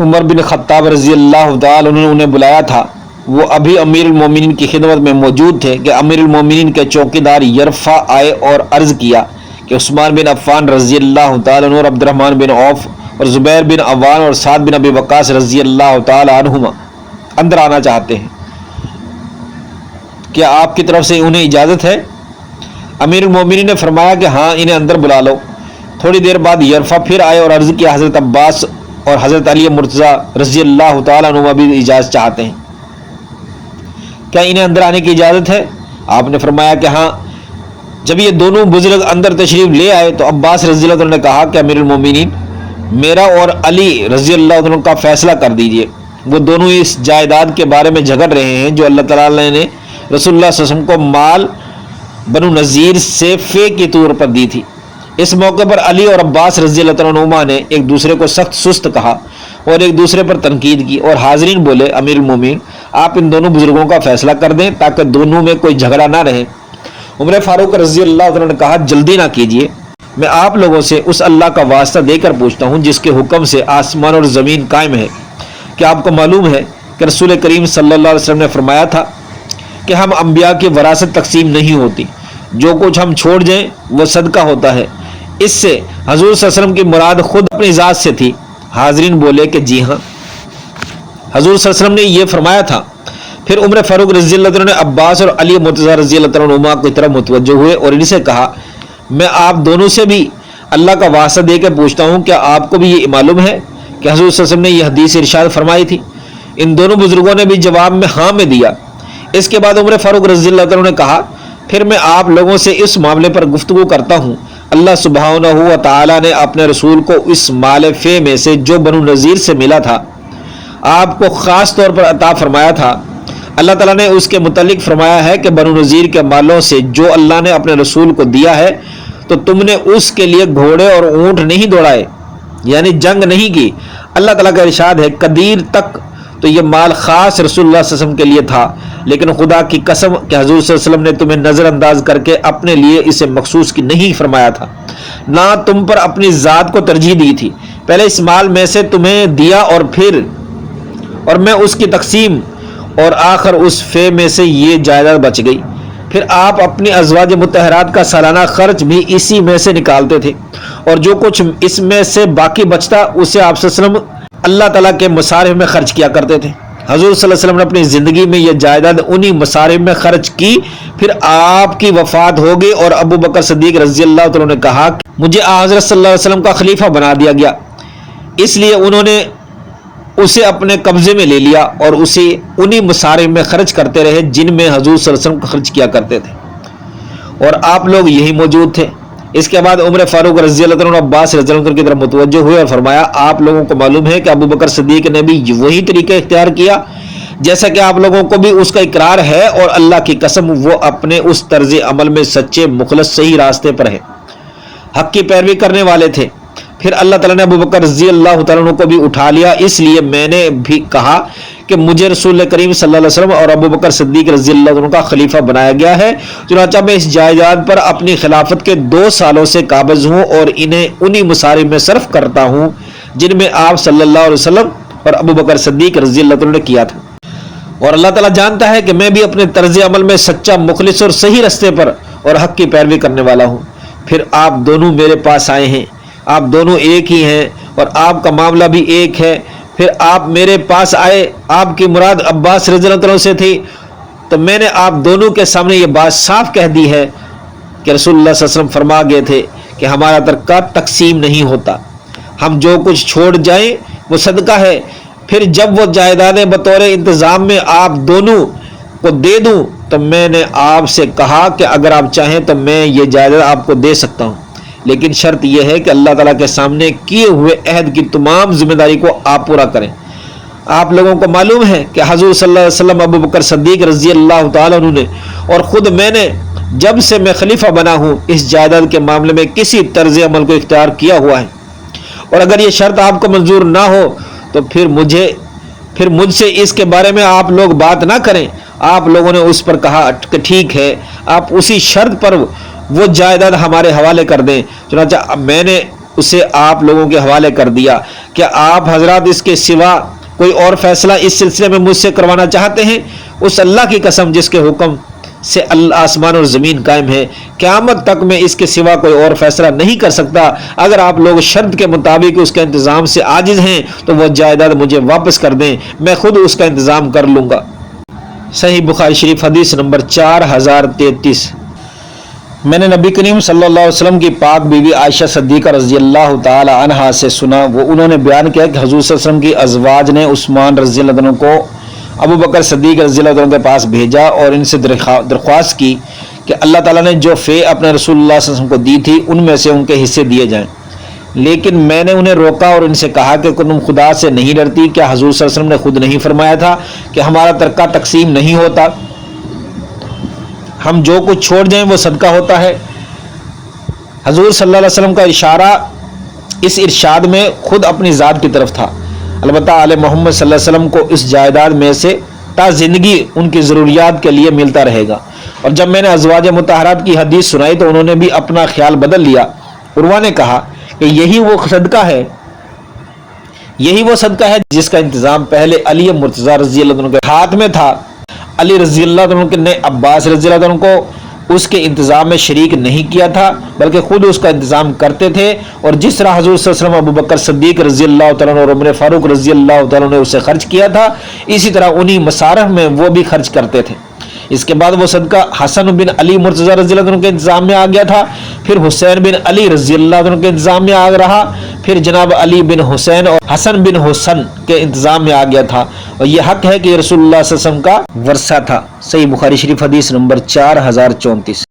عمر بن خطاب رضی اللہ تعالی عنہ نے انہیں بلایا تھا۔ وہ ابھی امیر المومنین کی خدمت میں موجود تھے کہ امیر المومنین کے چوکیدار یرفع آئے اور عرض کیا کہ عثمان بن عفان رضی اللہ تعالی عنہ اور عبد الرحمن بن عوف اور زبیر بن عوام اور سعد بن ابی وقاص رضی اللہ تعالی عنہما اندر آنا چاہتے ہیں، کیا آپ کی طرف سے انہیں اجازت ہے؟ امیر المومنین نے فرمایا کہ ہاں، انہیں اندر بلا لو۔ تھوڑی دیر بعد یرفع پھر آئے اور عرض کیا حضرت عباس اور حضرت علی مرتضیٰ رضی اللہ تعالی عنہما بھی اجازت چاہتے ہیں، کیا انہیں اندر آنے کی اجازت ہے؟ آپ نے فرمایا کہ ہاں۔ جب یہ دونوں بزرگ اندر تشریف لے آئے تو عباس رضی اللہ عنہ نے کہا کہ امیر المومنین، میرا اور علی رضی اللہ عنہ کا فیصلہ کر دیجئے، وہ دونوں اس جائیداد کے بارے میں جھگڑ رہے ہیں جو اللہ تعالیٰ نے رسول اللہ صلی اللہ علیہ وسلم کو مال بنو نذیر سے فے کے طور پر دی تھی۔ اس موقع پر علی اور عباس رضی اللہ عنہما نے ایک دوسرے کو سخت سست کہا اور ایک دوسرے پر تنقید کی، اور حاضرین بولے امیر المومنین آپ ان دونوں بزرگوں کا فیصلہ کر دیں تاکہ دونوں میں کوئی جھگڑا نہ رہے۔ عمر فاروق رضی اللہ عنہ نے کہا جلدی نہ کیجیے، میں آپ لوگوں سے اس اللہ کا واسطہ دے کر پوچھتا ہوں جس کے حکم سے آسمان اور زمین قائم ہے، کہ آپ کو معلوم ہے کہ رسول کریم صلی اللہ علیہ وسلم نے فرمایا تھا کہ ہم انبیاء کی وراثت تقسیم نہیں ہوتی، جو کچھ ہم چھوڑ جائیں وہ صدقہ ہوتا ہے۔ اس سے حضور صلی اللہ علیہ وسلم کی مراد خود اپنی ذات سے تھی۔ حاضرین بولے کہ جی ہاں، حضور صلی اللہ علیہ وسلم نے یہ فرمایا تھا۔ پھر عمر فاروق رضی اللہ عنہ نے عباس اور علی مرتضیٰ رضی اللہ عنہما کی طرف متوجہ ہوئے اور ان سے کہا میں آپ دونوں سے بھی اللہ کا واسطہ دے کے پوچھتا ہوں، کیا آپ کو بھی یہ معلوم ہے کہ حضور صلی اللہ علیہ وسلم نے یہ حدیث ارشاد فرمائی تھی؟ ان دونوں بزرگوں نے بھی جواب میں ہاں میں دیا۔ اس کے بعد عمر فاروق رضی اللہ عنہ نے کہا پھر میں آپ لوگوں سے اس معاملے پر گفتگو کرتا ہوں۔ اللہ سبحانہ و تعالی نے اپنے رسول کو اس مال فے میں سے جو بنو نذیر سے ملا تھا آپ کو خاص طور پر عطا فرمایا تھا۔ اللہ تعالیٰ نے اس کے متعلق فرمایا ہے کہ بنو نذیر کے مالوں سے جو اللہ نے اپنے رسول کو دیا ہے تو تم نے اس کے لیے گھوڑے اور اونٹ نہیں دوڑائے، یعنی جنگ نہیں کی۔ اللہ تعالیٰ کا ارشاد ہے قدیر تک تو یہ مال خاص رسول اللہ صلی اللہ علیہ وسلم کے لیے تھا، لیکن خدا کی قسم کہ حضور صلی اللہ علیہ وسلم نے تمہیں نظر انداز کر کے اپنے لیے اسے مخصوص کی نہیں فرمایا تھا، نہ تم پر اپنی ذات کو ترجیح دی تھی۔ پہلے اس مال میں سے تمہیں دیا اور میں اس کی تقسیم اور آخر اس فے میں سے یہ جائیداد بچ گئی۔ پھر آپ اپنی ازواج مطہرات کا سالانہ خرچ بھی اسی میں سے نکالتے تھے، اور جو کچھ اس میں سے باقی بچتا اسے آپ صلی اللہ علیہ وسلم اللہ تعالیٰ کے مصارف میں خرچ کیا کرتے تھے۔ حضور صلی اللہ علیہ وسلم نے اپنی زندگی میں یہ جائیداد انہی مصارف میں خرچ کی۔ پھر آپ کی وفات ہو گئی اور ابو بکر صدیق رضی اللہ عنہ نے کہا کہ مجھے حضرت صلی اللہ علیہ وسلم کا خلیفہ بنا دیا گیا، اس لیے انہوں نے اسے اپنے قبضے میں لے لیا اور اسے انہی مصارف میں خرچ کرتے رہے جن میں حضور صلی اللہ علیہ وسلم خرچ کیا کرتے تھے، اور آپ لوگ یہی موجود تھے۔ اس کے بعد عمر فاروق رضی اللہ عنہ عباس رضی اللہ عنہ کی طرف متوجہ ہوئے اور فرمایا آپ لوگوں کو معلوم ہے کہ ابو بکر صدیق نے بھی وہی طریقہ اختیار کیا جیسا کہ آپ لوگوں کو بھی اس کا اقرار ہے، اور اللہ کی قسم وہ اپنے اس طرز عمل میں سچے مخلص صحیح راستے پر ہے، حق کی پیروی کرنے والے تھے۔ پھر اللہ تعالیٰ نے ابو بکر رضی اللہ تعالیٰ عنہ کو بھی اٹھا لیا، اس لیے میں نے بھی کہا کہ مجھے رسول کریم صلی اللہ علیہ وسلم اور ابو بکر صدیق رضی اللہ عنہ کا خلیفہ بنایا گیا ہے۔ چنانچہ میں اس جائیداد پر اپنی خلافت کے 2 سالوں سے قابض ہوں اور انہیں انہی مصارف میں صرف کرتا ہوں جن میں آپ صلی اللہ علیہ وسلم اور ابو بکر صدیق رضی اللہ عنہ نے کیا تھا، اور اللہ تعالیٰ جانتا ہے کہ میں بھی اپنے طرز عمل میں سچا مخلص اور صحیح راستے پر اور حق کی پیروی کرنے والا ہوں۔ پھر آپ دونوں میرے پاس آئے ہیں، آپ دونوں ایک ہی ہیں اور آپ کا معاملہ بھی ایک ہے۔ پھر آپ میرے پاس آئے، آپ کی مراد عباس رضی اللہ عنہ سے تھی، تو میں نے آپ دونوں کے سامنے یہ بات صاف کہہ دی ہے کہ رسول اللہ صلی اللہ علیہ وسلم فرما گئے تھے کہ ہمارا ترکہ تقسیم نہیں ہوتا، ہم جو کچھ چھوڑ جائیں وہ صدقہ ہے۔ پھر جب وہ جائیدادیں بطور انتظام میں آپ دونوں کو دے دوں تو میں نے آپ سے کہا کہ اگر آپ چاہیں تو میں یہ جائیداد آپ کو دے سکتا ہوں، لیکن شرط یہ ہے کہ اللہ تعالیٰ کے سامنے کیے ہوئے عہد کی تمام ذمہ داری کو آپ پورا کریں۔ آپ لوگوں کو معلوم ہے کہ حضور صلی اللہ علیہ وسلم، ابو بکر صدیق رضی اللہ تعالیٰ عنہ نے اور خود میں نے جب سے میں خلیفہ بنا ہوں اس جائیداد کے معاملے میں کسی طرز عمل کو اختیار کیا ہوا ہے، اور اگر یہ شرط آپ کو منظور نہ ہو تو پھر مجھ سے اس کے بارے میں آپ لوگ بات نہ کریں۔ آپ لوگوں نے اس پر کہا کہ ٹھیک ہے، آپ اسی شرط پر وہ جائیداد ہمارے حوالے کر دیں۔ چنانچہ میں نے اسے آپ لوگوں کے حوالے کر دیا. کیا آپ حضرات اس کے سوا کوئی اور فیصلہ اس سلسلے میں مجھ سے کروانا چاہتے ہیں؟ اس اللہ کی قسم جس کے حکم سے آسمان اور زمین قائم ہے، قیامت تک میں اس کے سوا کوئی اور فیصلہ نہیں کر سکتا. اگر آپ لوگ شرط کے مطابق اس کے انتظام سے عاجز ہیں تو وہ جائیداد مجھے واپس کر دیں، میں خود اس کا انتظام کر لوں گا. صحیح بخاری شریف حدیث نمبر 4033. میں نے نبی کریم صلی اللہ علیہ وسلم کی پاک بیوی عائشہ صدیقہ رضی اللہ تعالی عنہا سے سنا، انہوں نے بیان کیا کہ حضور صلی اللہ علیہ وسلم کی ازواج نے عثمان رضی اللہ عنہ کو ابو بکر صدیق رضی اللہ عنہ کے پاس بھیجا اور ان سے درخواست کی کہ اللہ تعالیٰ نے جو فے اپنے رسول اللہ صلی اللہ علیہ وسلم کو دی تھی ان میں سے ان کے حصے دیے جائیں. لیکن میں نے انہیں روکا اور ان سے کہا کہ تم خدا سے نہیں ڈرتی؟ کیا حضور صلی اللہ علیہ وسلم نے خود نہیں فرمایا تھا کہ ہمارا ترکہ تقسیم نہیں ہوتا، ہم جو کچھ چھوڑ جائیں وہ صدقہ ہوتا ہے؟ حضور صلی اللہ علیہ وسلم کا اشارہ اس ارشاد میں خود اپنی ذات کی طرف تھا. البتہ آل محمد صلی اللہ علیہ وسلم کو اس جائیداد میں سے تا زندگی ان کی ضروریات کے لیے ملتا رہے گا. اور جب میں نے ازواج مطہرات کی حدیث سنائی تو انہوں نے بھی اپنا خیال بدل لیا. عروہ نے کہا کہ یہی وہ صدقہ ہے جس کا انتظام پہلے علی مرتضیٰ رضی اللہ عنہ کے ہاتھ میں تھا. علی رضی اللہ عنہ نے عباس رضی اللہ عنہ کو اس کے انتظام میں شریک نہیں کیا تھا بلکہ خود اس کا انتظام کرتے تھے. اور جس طرح حضور صلی اللہ علیہ وسلم ابو بکر صدیق رضی اللہ تعالیٰ عنہ اور عمر فاروق رضی اللہ تعالیٰ عنہ نے اسے خرچ کیا تھا، اسی طرح انہی مصارف میں وہ بھی خرچ کرتے تھے. اس کے بعد وہ صدقہ حسن بن علی مرتضیٰ رضی اللہ عنہ کے انتظام میں آ گیا تھا، پھر حسین بن علی رضی اللہ عنہ کے انتظام میں آ رہا، پھر جناب علی بن حسین اور حسن بن حسن کے انتظام میں آ گیا تھا. اور یہ حق ہے کہ رسول اللہ صلی اللہ علیہ وسلم کا ورثہ تھا. صحیح بخاری شریف حدیث نمبر 4034.